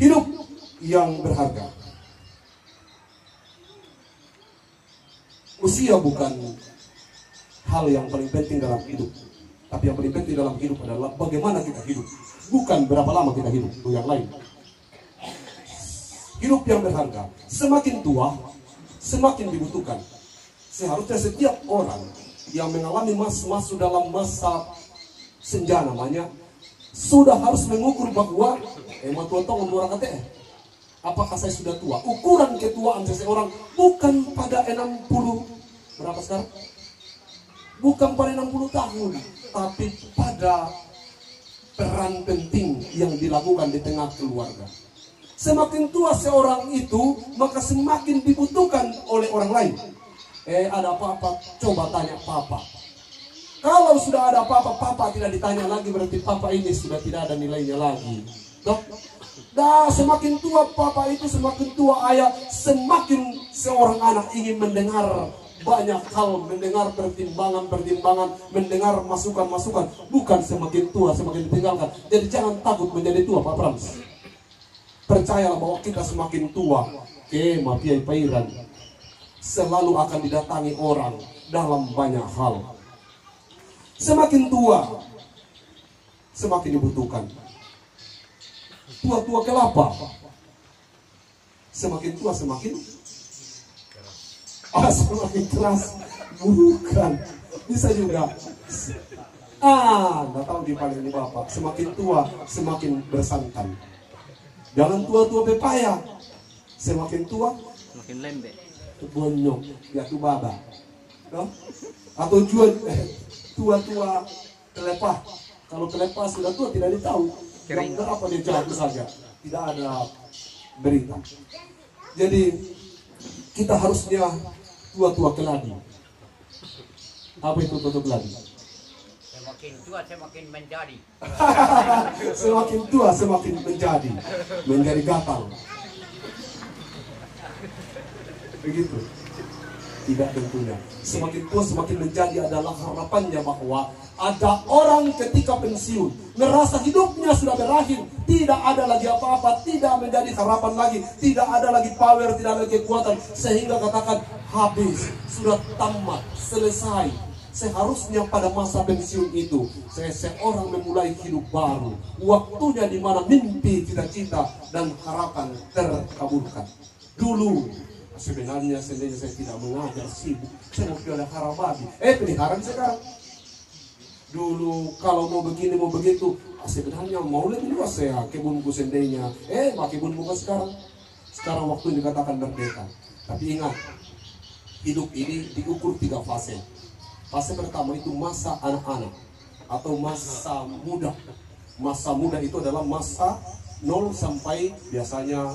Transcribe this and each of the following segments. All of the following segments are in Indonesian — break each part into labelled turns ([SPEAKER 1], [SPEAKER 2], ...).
[SPEAKER 1] Hidup yang berharga. Usia bukan hal yang paling penting dalam hidup, tapi yang paling penting dalam hidup adalah bagaimana kita hidup, bukan berapa lama kita hidup. Itu yang lain. Hidup yang berharga. Semakin tua, semakin dibutuhkan. Seharusnya setiap orang yang mengalami masuk dalam masa senja namanya, sudah harus mengukur bahwa apakah saya sudah tua? Ukuran ketuaan seseorang bukan pada 60, berapa sekarang? Bukan pada 60 tahun, tapi pada peran penting yang dilakukan di tengah keluarga. Semakin tua seorang itu, maka semakin dibutuhkan oleh orang lain. Ada apa-apa? Coba tanya papa. Kalau sudah ada apa-apa, papa tidak ditanya lagi, berarti papa ini sudah tidak ada nilainya lagi. Semakin tua papa itu, semakin tua ayah, semakin seorang anak ingin mendengar banyak hal, mendengar pertimbangan, mendengar masukan-masukan. Bukan semakin tua semakin ditinggalkan. Jadi jangan takut menjadi tua, Pak Prams. Percayalah bahwa kita semakin tua, mafiai pairan, selalu akan didatangi orang dalam banyak hal. Semakin tua, semakin dibutuhkan. Tua-tua kelapa. Semakin tua semakin semakin keras. Bukan. Bisa juga. Nggak tahu di paling ini Bapak. Semakin tua semakin bersantan. Jangan tua-tua pepaya. Semakin tua
[SPEAKER 2] semakin lembek.
[SPEAKER 1] Bonyok, jatuh baba. No? Atau jual tua-tua telepah. Kalau telepah sudah tua tidak ditahu. Yang berapa dia jatuh saja. Tidak ada berita. Jadi kita harusnya tua-tua keladi. Apa itu tua-tua keladi?
[SPEAKER 3] Semakin tua semakin menjadi.
[SPEAKER 1] Semakin tua semakin menjadi gatal. Begitu. Tidak tentunya. Semakin tua semakin menjadi adalah harapannya bahwa ada orang ketika pensiun merasa hidupnya sudah berakhir, tidak ada lagi apa-apa, tidak menjadi harapan lagi, tidak ada lagi power, tidak ada lagi kekuatan, sehingga katakan habis, sudah tamat, selesai. Seharusnya pada masa pensiun itu seseorang memulai hidup baru, waktunya di mana mimpi, cita-cita dan harapan terkabulkan. Dulu sebenarnya saya tidak mengajar, sibuk, saya mau pelihara babi, peliharaan sekarang. Dulu kalau mau begini mau begitu, sebenarnya mau lebih luas saya kebunku sendirinya. Kebun bukan sekarang. Sekarang waktu dikatakan merdeka. Tapi ingat, hidup ini diukur 3 fase. Fase pertama itu masa anak-anak atau masa muda. Masa muda itu adalah masa 0 sampai biasanya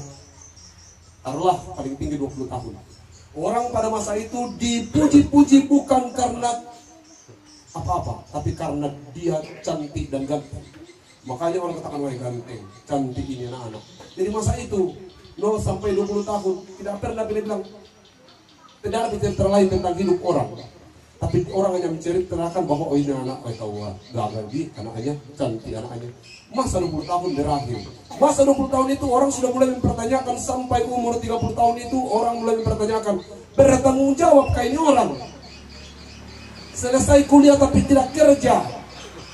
[SPEAKER 1] taruhlah paling tinggi 20 tahun. Orang pada masa itu dipuji-puji bukan karena apa-apa, tapi karena dia cantik dan ganteng. Makanya orang katakan, wah ganteng, cantik ini anak-anak. Jadi masa itu 0 sampai 20 tahun tidak pernah bilang, tidak ada cerita lain tentang hidup orang. Tapi orang hanya menceritakan bahwa ini anak gagal di anaknya, cantik anaknya. Masa 20 tahun berakhir. Masa 20 tahun itu orang sudah mulai mempertanyakan, sampai umur 30 tahun itu orang mulai mempertanyakan, bertanggung jawabkah ini orang? Selesai kuliah tapi tidak kerja,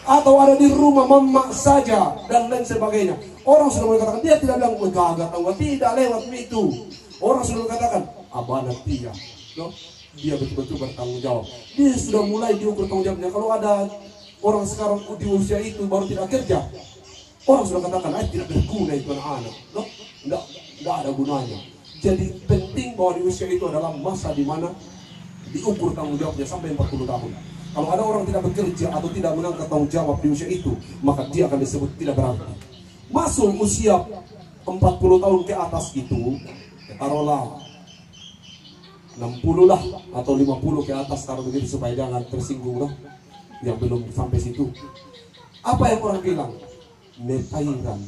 [SPEAKER 1] atau ada di rumah mama saja dan lain sebagainya. Orang sudah mulai katakan, dia tidak bilang gagal, tidak lewat itu. Orang sudah mengatakan abana dia, dia betul-betul bertanggung jawab. Dia sudah mulai diukur tanggung jawabnya. Kalau ada orang sekarang di usia itu baru tidak kerja, orang sudah katakan tidak berguna itu anak-anak, tidak ada gunanya. Jadi penting bahwa di usia itu adalah masa di mana diukur tanggung jawabnya sampai 40 tahun. Kalau ada orang tidak bekerja atau tidak mengangkat tanggung jawab di usia itu, maka dia akan disebut tidak berarti. Masuk usia 40 tahun ke atas itu, taruhlah 60 lah atau 50 ke atas, taruh begitu supaya jangan tersinggung yang belum sampai situ. Apa yang orang bilang? Nepairan.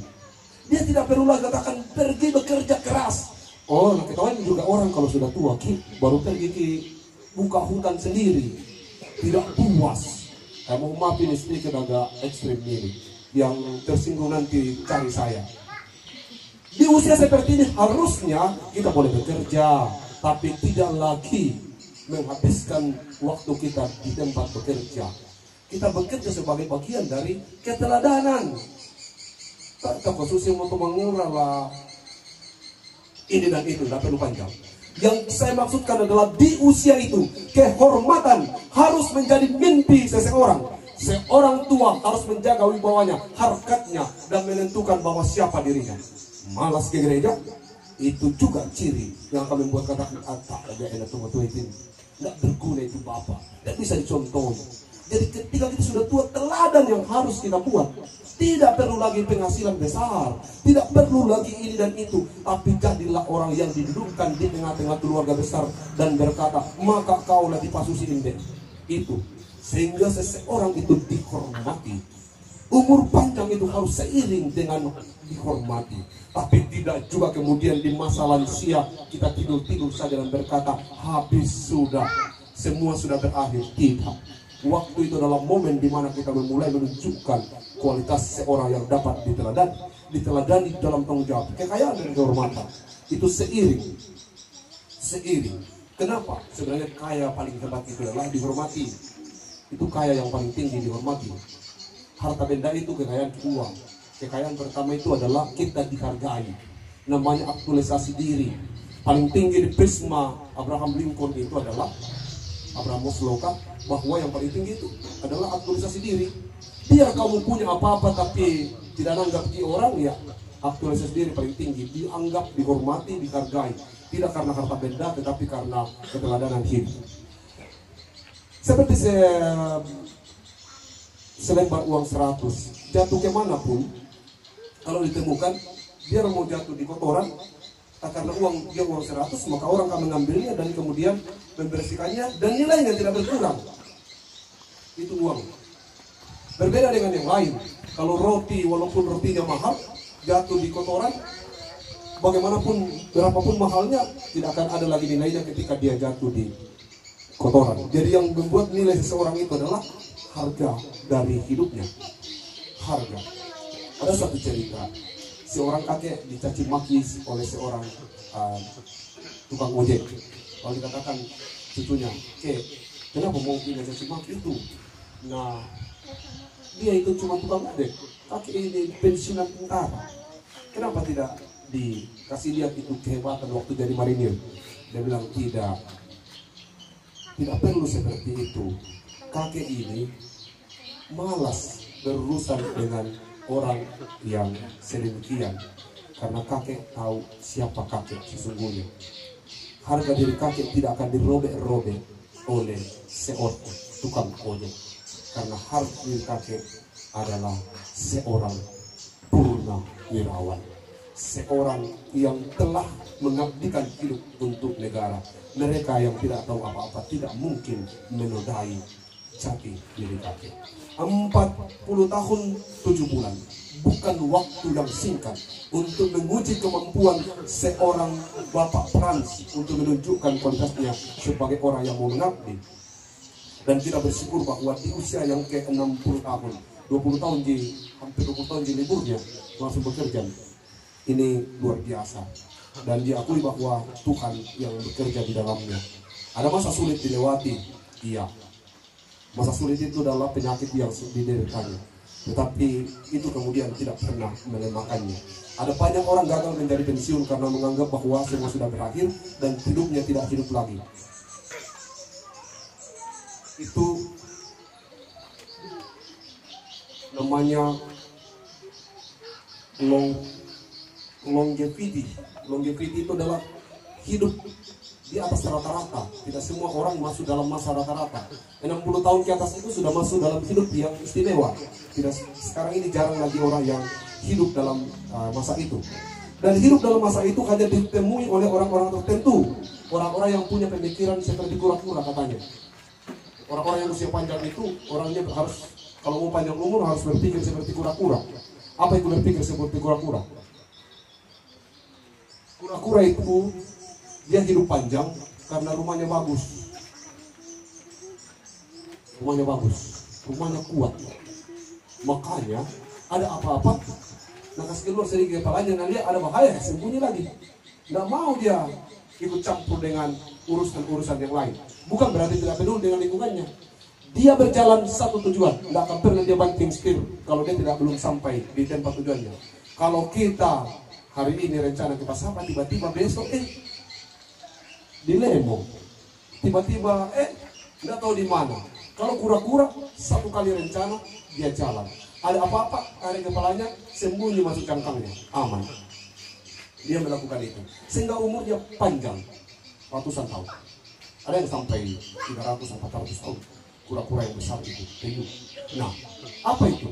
[SPEAKER 1] Dia tidak perlu lagi katakan pergi bekerja keras. Ketahuan juga orang kalau sudah tua baru pergi ke buka hutan sendiri, tidak puas. Mau maafin sedikit agak ekstrim ini, yang tersinggung nanti cari saya. Dia Di usia seperti ini harusnya kita boleh bekerja, tapi tidak lagi menghabiskan waktu kita di tempat bekerja. Kita bekerja sebagai bagian dari keteladanan. Tak khususnya untuk mengurangi lah ini dan itu, tak perlu panjang. Yang saya maksudkan adalah di usia itu kehormatan harus menjadi mimpi seseorang. Seorang tua harus menjaga wibawanya, harkatnya, dan menentukan bahwa siapa dirinya. Malas ke gereja, itu juga ciri yang akan membuat katakan tak ada enak tua itu, nggak berguna itu bapak, tidak bisa dicontoh. Jadi ketika kita sudah tua, teladan yang harus kita buat. Tidak perlu lagi penghasilan besar, tidak perlu lagi ini dan itu, tapi jadilah orang yang didudukkan di tengah-tengah keluarga besar dan berkata, maka kaulah dipasusi inde. Itu sehingga seseorang itu dihormati. Umur panjang itu harus seiring dengan dihormati, tapi tidak juga kemudian di masa lansia kita tidur-tidur saja dan berkata habis sudah, semua sudah berakhir. Tidak. Waktu itu adalah momen di mana kita memulai menunjukkan kualitas seorang yang dapat diteladani dalam tanggung jawab, kekayaan dan kehormatan. Itu seiring. Kenapa? Sebenarnya kaya paling hebat itu adalah dihormati. Itu kaya yang paling tinggi, dihormati. Harta benda itu kekayaan kedua. Kekayaan pertama itu adalah kita dihargai. Namanya aktualisasi diri. Paling tinggi di prisma Abraham Lincoln itu adalah Abraham Maslow, bahwa yang paling tinggi itu adalah aktualisasi diri. Biar kamu punya apa-apa tapi tidak anggap di orang, ya aktualisasi diri paling tinggi. Dianggap, dihormati, dihargai. Tidak karena harta benda, tetapi karena keteladanan hidup. Seperti selembar uang 100 jatuh kemanapun, kalau ditemukan, biar mau jatuh di kotoran, karena dia uang 100, maka orang akan mengambilnya dan kemudian membersihkannya dan nilainya tidak berkurang. Itu uang. Berbeda dengan yang lain. Kalau roti, walaupun rotinya mahal, jatuh di kotoran, bagaimanapun, berapapun mahalnya, tidak akan ada lagi nilainya ketika dia jatuh di kotoran. Jadi yang membuat nilai seseorang itu adalah harga dari hidupnya. Harga. Ada satu cerita, seorang kakek dicaci maki oleh seorang tukang ojek. Kalau dikatakan cucunya, kenapa mau punya caci maki itu? Nah, dia itu cuma tukang ojek. Kakek ini pensiunan tentara. Kenapa tidak dikasih lihat itu kehebatan waktu jadi marinir? Dia bilang tidak perlu seperti itu. Kakek ini malas berurusan dengan orang yang sedemikian, karena kakek tahu siapa kakek sesungguhnya. Harga diri kakek tidak akan dirobek-robek oleh seorang tukang ojek, karena harga diri kakek adalah seorang purnawirawan, seorang yang telah mengabdikan hidup untuk negara. Mereka yang tidak tahu apa-apa tidak mungkin menodai jati diri kakek. 40 tahun 7 bulan bukan waktu yang singkat untuk menguji kemampuan seorang bapak Frans untuk menunjukkan kualitasnya sebagai orang yang mau mengabdi. Dan kita bersyukur bahwa di usia yang ke-60 tahun, 20 tahun hampir 20 tahun di liburnya langsung bekerja. Ini luar biasa. Dan diakui bahwa Tuhan yang bekerja di dalamnya. Ada masa sulit dilewati, iya. Masa sulit itu adalah penyakit yang dideritanya, tetapi itu kemudian tidak pernah melemahkannya. Ada banyak orang gagal menjadi pensiun karena menganggap bahwa semua sudah berakhir dan hidupnya tidak hidup lagi. Itu namanya longevity. Longevity itu adalah hidup di atas rata-rata. Tidak semua orang masuk dalam masa rata-rata. 60 tahun ke atas itu sudah masuk dalam hidup yang istimewa. Sekarang ini jarang lagi orang yang hidup dalam masa itu. Dan hidup dalam masa itu hanya ditemui oleh orang-orang tertentu. Orang-orang yang punya pemikiran seperti kura-kura katanya. Orang-orang yang usia panjang itu orangnya harus, kalau mau panjang umur harus berpikir seperti kura-kura. Apa itu berpikir seperti kura-kura? Kura-kura itu dia hidup panjang karena rumahnya bagus. Rumahnya bagus, rumahnya kuat. Makanya ada apa-apa Nah kasih keluar sedikit kepalanya, nah lihat ada bahaya, sembunyi lagi. Nggak mau dia ikut campur dengan urusan-urusan yang lain. Bukan berarti tidak peduli dengan lingkungannya. Dia berjalan satu tujuan, nggak akan pernah dia banting setir kalau dia tidak belum sampai di tempat tujuannya. Kalau kita hari ini rencana kita sampai, tiba-tiba besok di Lemo, tiba-tiba nggak tahu di mana. Kalau kura-kura satu kali rencana dia jalan, ada apa-apa ada kepalanya sembunyi masuk cangkangnya, aman. Dia melakukan itu sehingga umurnya panjang ratusan tahun. Ada yang sampai 300-400 tahun. Kura-kura yang besar itu, penyu. Nah, apa itu?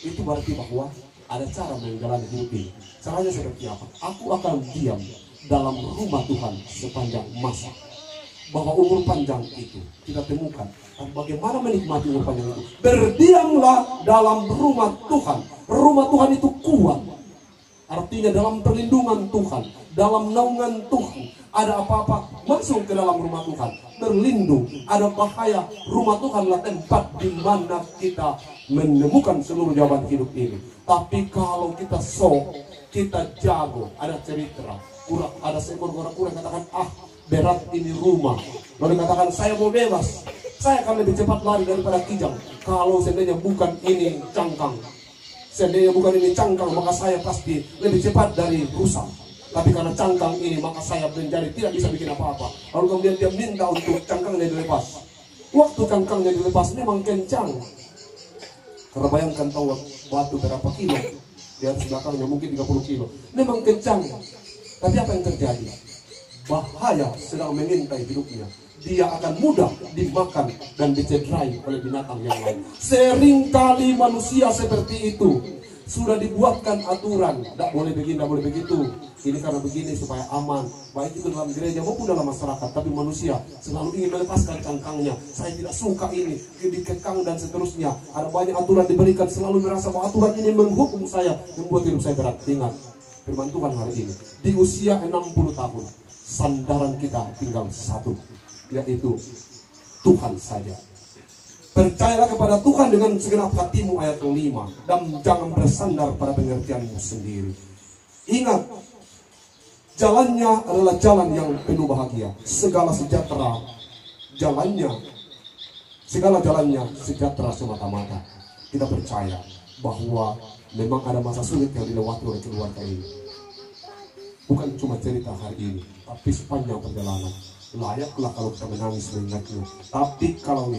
[SPEAKER 1] Itu berarti bahwa ada cara menjalani hidup ini. Caranya seperti apa? Aku akan diam dalam rumah Tuhan sepanjang masa. Bahwa umur panjang itu kita temukan. Dan bagaimana menikmati umur panjang itu? Berdiamlah dalam rumah Tuhan. Rumah Tuhan itu kuat. Artinya dalam perlindungan Tuhan, dalam naungan Tuhan. Ada apa-apa masuk ke dalam rumah Tuhan, berlindung. Ada bahaya, rumah Tuhanlah tempat di mana kita menemukan seluruh jawaban hidup ini. Tapi kalau kita kita jago, ada cerita, ada seekor kura-kura yang katakan, berat ini rumah. Lalu katakan, saya mau bebas, saya akan lebih cepat lari daripada kijang. Kalau seandainya bukan ini cangkang, maka saya pasti lebih cepat dari rusa. Tapi karena cangkang ini, maka saya menjadi tidak bisa bikin apa-apa. Lalu kemudian dia minta untuk cangkangnya dilepas. Waktu cangkangnya dilepas memang kencang. Karena bayangkan tahu batu berapa kilo. Di atas belakangnya mungkin 30 kilo. Memang kencang. Tapi apa yang terjadi? Bahaya sedang mengintai hidupnya. Dia akan mudah dimakan dan dicederai oleh binatang yang lain. Seringkali manusia seperti itu. Sudah dibuatkan aturan, tidak boleh begini, tidak boleh begitu. Ini karena begini supaya aman. Baik itu dalam gereja maupun dalam masyarakat. Tapi manusia selalu ingin melepaskan cangkangnya. Saya tidak suka ini, dikekang dan seterusnya. Ada banyak aturan diberikan, selalu merasa bahwa aturan ini menghukum saya, membuat hidup saya berat. Ingat, firman Tuhan hari ini. Di usia 60 tahun, sandaran kita tinggal satu, yaitu Tuhan saja. Percayalah kepada Tuhan dengan segenap hatimu, ayat 5. Dan jangan bersandar pada pengertianmu sendiri. Ingat, jalannya adalah jalan yang penuh bahagia. Segala jalannya sejahtera semata-mata. Kita percaya bahwa memang ada masa sulit yang dilewati oleh keluarga ini. Bukan cuma cerita hari ini, tapi sepanjang perjalanan. Layaklah kalau kita menangis mengingatnya. Tapi kalau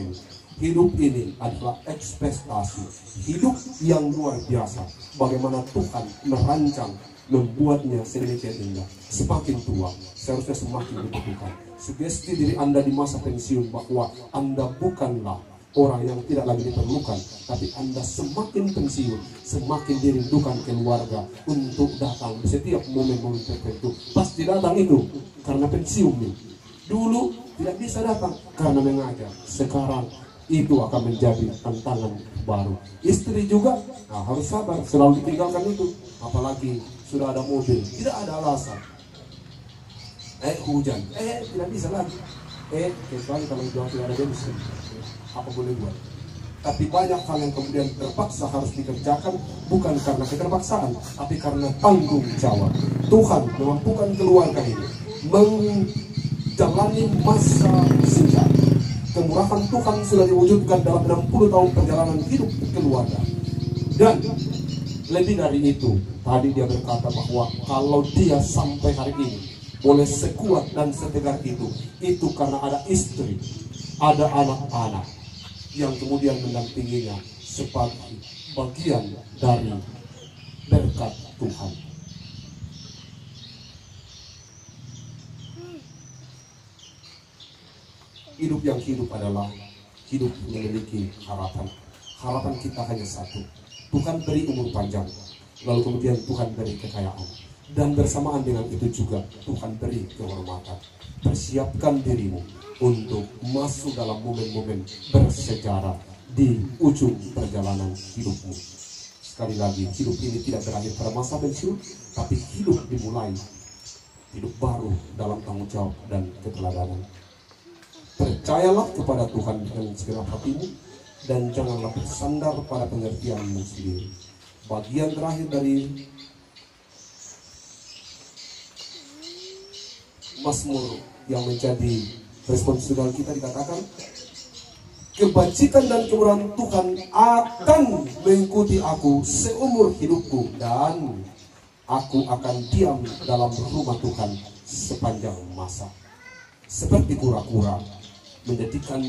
[SPEAKER 1] hidup ini adalah ekspektasi hidup yang luar biasa. Bagaimana Tuhan merancang, membuatnya sedemikian indah. Semakin tua, seharusnya semakin dibutuhkan. Sugesti diri Anda di masa pensiun bahwa Anda bukanlah orang yang tidak lagi diperlukan, tapi Anda semakin pensiun, semakin dirindukan keluarga untuk datang di setiap momen-momen tertentu. Pasti datang itu karena pensiun nih. Dulu tidak bisa datang karena mengajar. Sekarang itu akan menjadi tantangan baru. Istri juga harus sabar, selalu ditinggalkan itu. Apalagi sudah ada mobil, tidak ada alasan. Hujan, tidak bisa lagi. Kecuali kalau jauh tidak ada bensin, apa boleh buat. Tapi banyak hal yang kemudian terpaksa harus dikerjakan, bukan karena keterpaksaan, tapi karena tanggung jawab. Tuhan memampukan keluarga ini menjalani masa senja. Kemurahan Tuhan sudah diwujudkan dalam 60 tahun perjalanan hidup keluarga. Dan lebih dari itu, tadi dia berkata bahwa kalau dia sampai hari ini boleh sekuat dan setegar itu karena ada istri, ada anak-anak yang kemudian mendampinginya sebagai bagian dari berkat Tuhan. Hidup yang hidup adalah hidup memiliki harapan. Harapan kita hanya satu. Tuhan beri umur panjang, lalu kemudian Tuhan beri kekayaan. Dan bersamaan dengan itu juga Tuhan beri kehormatan. Persiapkan dirimu untuk masuk dalam momen-momen bersejarah di ujung perjalanan hidupmu. Sekali lagi, hidup ini tidak berakhir pada masa pensiun, tapi hidup dimulai. Hidup baru dalam tanggung jawab dan keteladanan. Percayalah kepada Tuhan dengan segenap hatimu dan janganlah bersandar pada pengertianmu sendiri. bagian terakhir dari Mazmur yang menjadi responsibilitas kita dikatakan, kebajikan dan kemurahan Tuhan akan mengikuti aku seumur hidupku, dan aku akan diam dalam rumah Tuhan sepanjang masa. Seperti kura-kura menjadikan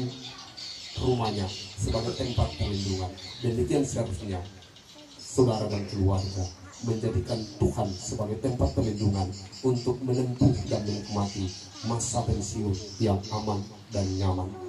[SPEAKER 1] rumahnya sebagai tempat perlindungan, demikian seharusnya saudara dan keluarga menjadikan Tuhan sebagai tempat perlindungan untuk menempuh dan menikmati masa pensiun yang aman dan nyaman.